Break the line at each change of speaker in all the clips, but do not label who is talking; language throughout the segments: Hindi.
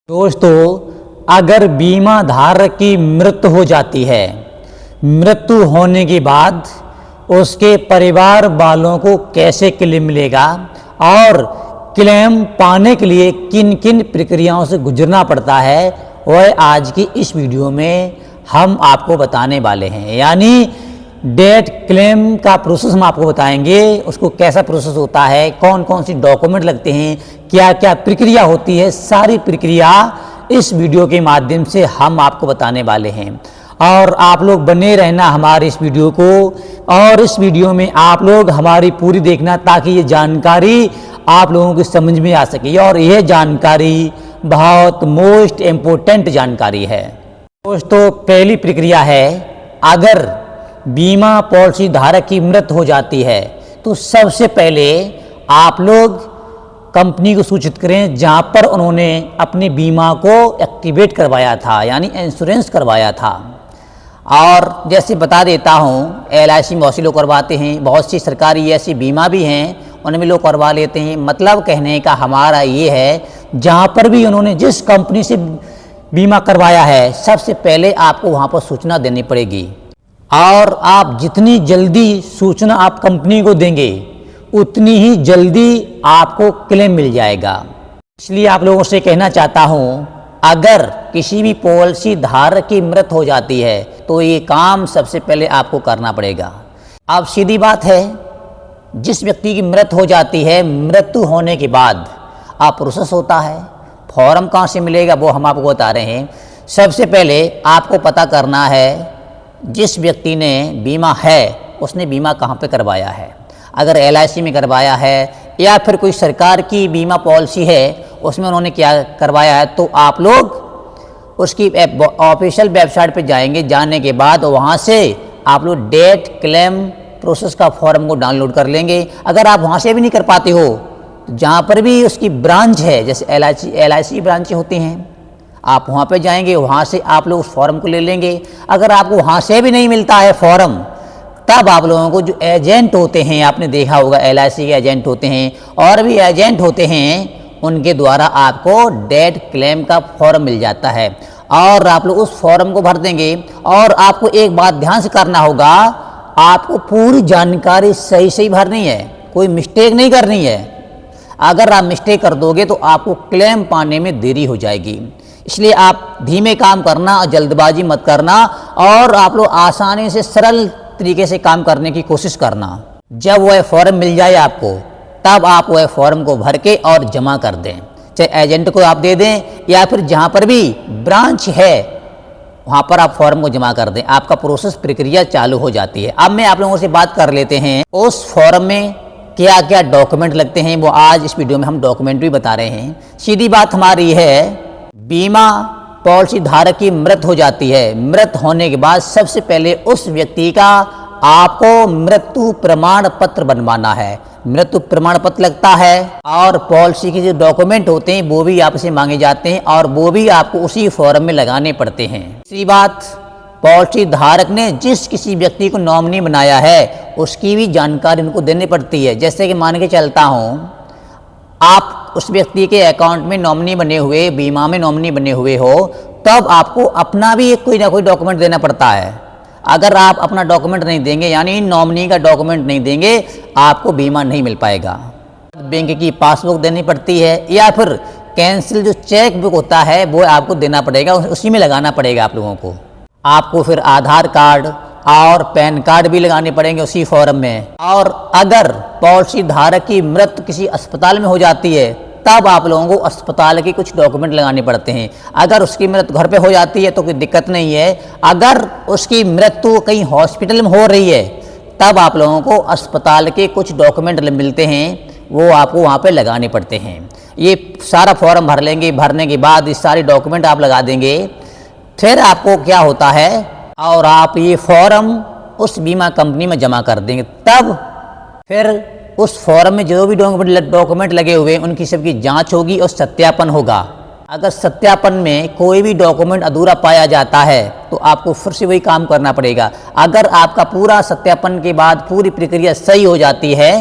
दोस्तों, अगर बीमा धारक की मृत्यु हो जाती है, मृत्यु होने के बाद उसके परिवार वालों को कैसे क्लेम मिलेगा और क्लेम पाने के लिए किन किन प्रक्रियाओं से गुजरना पड़ता है, वह आज की इस वीडियो में हम आपको बताने वाले हैं। यानी डेथ क्लेम का प्रोसेस हम आपको बताएंगे, उसको कैसा प्रोसेस होता है, कौन कौन सी डॉक्यूमेंट लगते हैं, क्या क्या प्रक्रिया होती है, सारी प्रक्रिया इस वीडियो के माध्यम से हम आपको बताने वाले हैं। और आप लोग बने रहना हमारे इस वीडियो को, और इस वीडियो में आप लोग हमारी पूरी देखना ताकि ये जानकारी आप लोगों की समझ में आ सके। और यह जानकारी बहुत मोस्ट इम्पोर्टेंट जानकारी है। दोस्तों, पहली प्रक्रिया है, अगर बीमा पॉलिसी धारक की मृत्यु हो जाती है तो सबसे पहले आप लोग कंपनी को सूचित करें जहां पर उन्होंने अपने बीमा को एक्टिवेट करवाया था, यानी इंश्योरेंस करवाया था। और जैसे बता देता हूं, LIC में बहुत से लोग करवाते हैं, बहुत सी सरकारी ऐसी बीमा भी हैं, उनमें लोग करवा लेते हैं। मतलब कहने का हमारा ये है, जहां पर भी उन्होंने जिस कंपनी से बीमा करवाया है, सबसे पहले आपको वहां पर सूचना देनी पड़ेगी। और आप जितनी जल्दी सूचना आप कंपनी को देंगे, उतनी ही जल्दी आपको क्लेम मिल जाएगा। इसलिए आप लोगों से कहना चाहता हूं, अगर किसी भी पॉलिसी धारक की मृत्यु हो जाती है तो ये काम सबसे पहले आपको करना पड़ेगा। अब सीधी बात है, जिस व्यक्ति की मृत्यु हो जाती है, मृत्यु होने के बाद आप प्रोसेस होता है, फॉर्म कहाँ से मिलेगा वो हम आपको बता रहे हैं। सबसे पहले आपको पता करना है, जिस व्यक्ति ने बीमा है उसने बीमा कहाँ पे करवाया है। अगर LIC में करवाया है या फिर कोई सरकार की बीमा पॉलिसी है उसमें उन्होंने क्या करवाया है, तो आप लोग उसकी ऑफिशियल वेबसाइट पे जाएंगे। जाने के बाद वहाँ से आप लोग डेथ क्लेम प्रोसेस का फॉर्म को डाउनलोड कर लेंगे। अगर आप वहाँ से भी नहीं कर पाते हो, तो जहाँ पर भी उसकी ब्रांच है, जैसे LIC ब्रांचें होती हैं, आप वहाँ पे जाएंगे, वहाँ से आप लोग उस फॉर्म को ले लेंगे। अगर आपको वहाँ से भी नहीं मिलता है फॉर्म, तब आप लोगों को जो एजेंट होते हैं, आपने देखा होगा LIC के एजेंट होते हैं और भी एजेंट होते हैं, उनके द्वारा आपको डेथ क्लेम का फॉर्म मिल जाता है और आप लोग उस फॉर्म को भर देंगे। और आपको एक बात ध्यान से करना होगा, आपको पूरी जानकारी सही सही भरनी है, कोई मिस्टेक नहीं करनी है। अगर आप मिस्टेक कर दोगे तो आपको क्लेम पाने में देरी हो जाएगी। इसलिए आप धीमे काम करना और जल्दबाजी मत करना, और आप लोग आसानी से सरल तरीके से काम करने की कोशिश करना। जब वह फॉर्म मिल जाए आपको, तब आप वह फॉर्म को भर के और जमा कर दें, चाहे एजेंट को आप दे दें या फिर जहाँ पर भी ब्रांच है वहाँ पर आप फॉर्म को जमा कर दें। आपका प्रोसेस प्रक्रिया चालू हो जाती है। अब मैं आप लोगों से बात कर लेते हैं, उस फॉर्म में क्या क्या डॉक्यूमेंट लगते हैं, वो आज इस वीडियो में हम डॉक्यूमेंट भी बता रहे हैं। सीधी बात हमारी है, बीमा पॉलिसी धारक की मृत्यु हो जाती है, मृत्यु होने के बाद सबसे पहले उस व्यक्ति का आपको मृत्यु प्रमाण पत्र बनवाना है। मृत्यु प्रमाण पत्र लगता है और पॉलिसी के जो डॉक्यूमेंट होते हैं वो भी आपसे मांगे जाते हैं और वो भी आपको उसी फॉर्म में लगाने पड़ते हैं। दूसरी बात, पॉलिसी धारक ने जिस किसी व्यक्ति को नॉमिनी बनाया है उसकी भी जानकारी उनको देनी पड़ती है। जैसे कि मान के चलता हूँ, आप उस व्यक्ति के अकाउंट में नॉमिनी बने हुए, बीमा में नॉमिनी बने हुए हो, तब आपको अपना भी एक कोई ना कोई डॉक्यूमेंट देना पड़ता है। अगर आप अपना डॉक्यूमेंट नहीं देंगे, यानी नॉमिनी का डॉक्यूमेंट नहीं देंगे, आपको बीमा नहीं मिल पाएगा। बैंक की पासबुक देनी पड़ती है या फिर कैंसिल जो चेक बुक होता है वो आपको देना पड़ेगा, उसी में लगाना पड़ेगा आप लोगों को। आपको फिर आधार कार्ड और पैन कार्ड भी लगाने पड़ेंगे उसी फॉर्म में। और अगर पॉलिसी धारक की मृत्यु किसी अस्पताल में हो जाती है, तब आप लोगों को अस्पताल के कुछ डॉक्यूमेंट लगाने पड़ते हैं। अगर उसकी मृत्यु घर पे हो जाती है तो कोई दिक्कत नहीं है। अगर उसकी मृत्यु कहीं हॉस्पिटल में हो रही है, तब आप लोगों को अस्पताल के कुछ डॉक्यूमेंट मिलते हैं, वो आपको वहाँ पे लगाने पड़ते हैं। ये सारा फॉर्म भर लेंगे, भरने के बाद ये सारे डॉक्यूमेंट आप लगा देंगे। फिर आपको क्या होता है, और आप ये फॉर्म उस बीमा कंपनी में जमा कर देंगे। तब फिर उस फॉर्म में जो भी डॉक्यूमेंट लगे हुए हैं उनकी सबकी जांच होगी और सत्यापन होगा। अगर सत्यापन में कोई भी डॉक्यूमेंट अधूरा पाया जाता है तो आपको फिर से वही काम करना पड़ेगा। अगर आपका पूरा सत्यापन के बाद पूरी प्रक्रिया सही हो जाती है,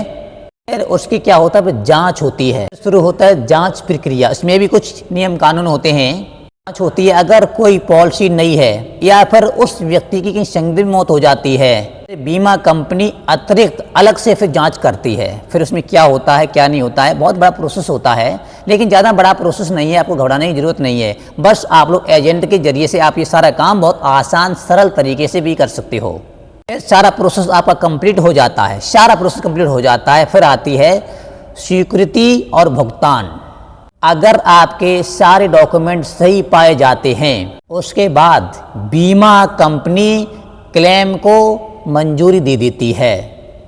फिर उसकी क्या होता है, फिर जांच होती है, शुरू होता है जांच प्रक्रिया। इसमें भी कुछ नियम कानून होते हैं। जांच होती है, अगर कोई पॉलिसी नहीं है या फिर उस व्यक्ति की कहीं संदिग्ध मौत हो जाती है, बीमा कंपनी अतिरिक्त अलग से फिर जांच करती है। फिर उसमें क्या होता है क्या नहीं होता है, बहुत बड़ा प्रोसेस होता है, लेकिन ज़्यादा बड़ा प्रोसेस नहीं है, आपको घबराने की ज़रूरत नहीं है। बस आप लोग एजेंट के जरिए से आप ये सारा काम बहुत आसान सरल तरीके से भी कर सकते हो। सारा प्रोसेस आपका कंप्लीट हो जाता है, सारा प्रोसेस कंप्लीट हो जाता है। फिर आती है स्वीकृति और भुगतान। अगर आपके सारे डॉक्यूमेंट सही पाए जाते हैं, उसके बाद बीमा कंपनी क्लेम को मंजूरी दे देती है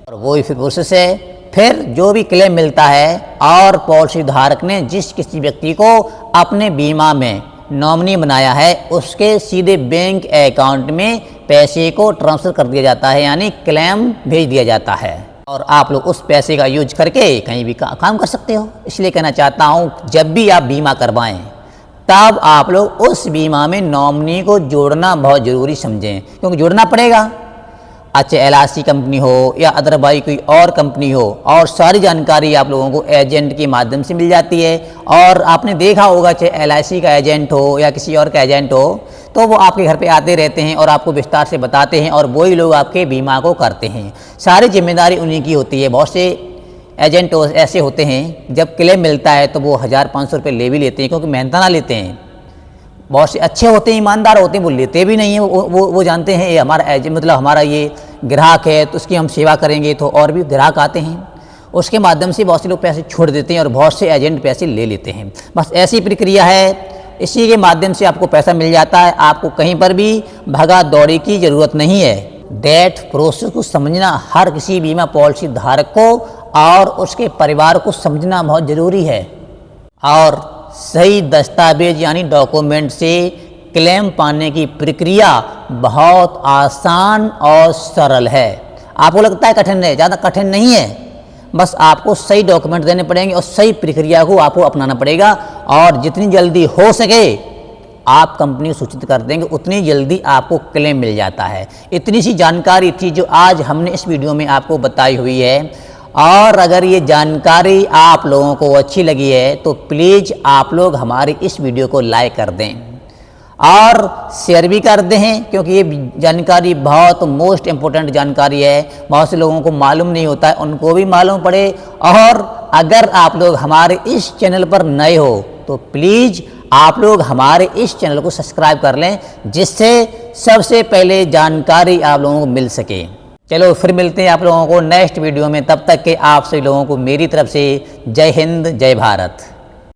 और वही फिर प्रोसेस है। फिर जो भी क्लेम मिलता है और पॉलिसी धारक ने जिस किसी व्यक्ति को अपने बीमा में नॉमिनी बनाया है, उसके सीधे बैंक अकाउंट में पैसे को ट्रांसफ़र कर दिया जाता है, यानी क्लेम भेज दिया जाता है और आप लोग उस पैसे का यूज करके कहीं भी काम कर सकते हो। इसलिए कहना चाहता हूँ, जब भी आप बीमा करवाएं तब आप लोग उस बीमा में नॉमिनी को जोड़ना बहुत ज़रूरी समझें, क्योंकि जोड़ना पड़ेगा। अच्छा, LIC कंपनी हो या अदरवाइज कोई और कंपनी हो, और सारी जानकारी आप लोगों को एजेंट के माध्यम से मिल जाती है। और आपने देखा होगा, चाहे LIC का एजेंट हो या किसी और का एजेंट हो, तो वो आपके घर पे आते रहते हैं और आपको विस्तार से बताते हैं और वही लोग आपके बीमा को करते हैं। सारी जिम्मेदारी उन्हीं की होती है। बहुत से एजेंट ऐसे होते हैं, जब क्लेम मिलता है तो वो 1500 रुपये ले भी लेते हैं, क्योंकि मेहनताना लेते हैं। बहुत से अच्छे होते हैं, ईमानदार होते हैं, वो लेते भी नहीं हैं। वो जानते हैं ये हमारा एजेंट, मतलब हमारा ये ग्राहक है, तो उसकी हम सेवा करेंगे तो और भी ग्राहक आते हैं। उसके माध्यम से बहुत से लोग पैसे छोड़ देते हैं और बहुत से एजेंट पैसे ले लेते हैं। बस ऐसी प्रक्रिया है, इसी के माध्यम से आपको पैसा मिल जाता है। आपको कहीं पर भी भगा दौड़ी की ज़रूरत नहीं है। डेट प्रोसेस को समझना हर किसी बीमा पॉलिसी धारक को और उसके परिवार को समझना बहुत ज़रूरी है। और सही दस्तावेज यानी डॉक्यूमेंट से क्लेम पाने की प्रक्रिया बहुत आसान और सरल है। आपको लगता है कठिन है, ज़्यादा कठिन नहीं है। बस आपको सही डॉक्यूमेंट देने पड़ेंगे और सही प्रक्रिया को आपको अपनाना पड़ेगा, और जितनी जल्दी हो सके आप कंपनी को सूचित कर देंगे, उतनी जल्दी आपको क्लेम मिल जाता है। इतनी सी जानकारी थी जो आज हमने इस वीडियो में आपको बताई हुई है। और अगर ये जानकारी आप लोगों को अच्छी लगी है तो प्लीज़ आप लोग हमारी इस वीडियो को लाइक कर दें और शेयर भी कर दें, क्योंकि ये जानकारी बहुत मोस्ट इम्पोर्टेंट जानकारी है। बहुत से लोगों को मालूम नहीं होता है, उनको भी मालूम पड़े। और अगर आप लोग हमारे इस चैनल पर नए हो तो प्लीज़ आप लोग हमारे इस चैनल को सब्सक्राइब कर लें, जिससे सबसे पहले जानकारी आप लोगों को मिल सके। चलो फिर मिलते हैं आप लोगों को नेक्स्ट वीडियो में। तब तक के आप सभी लोगों को मेरी तरफ से जय हिंद, जय भारत।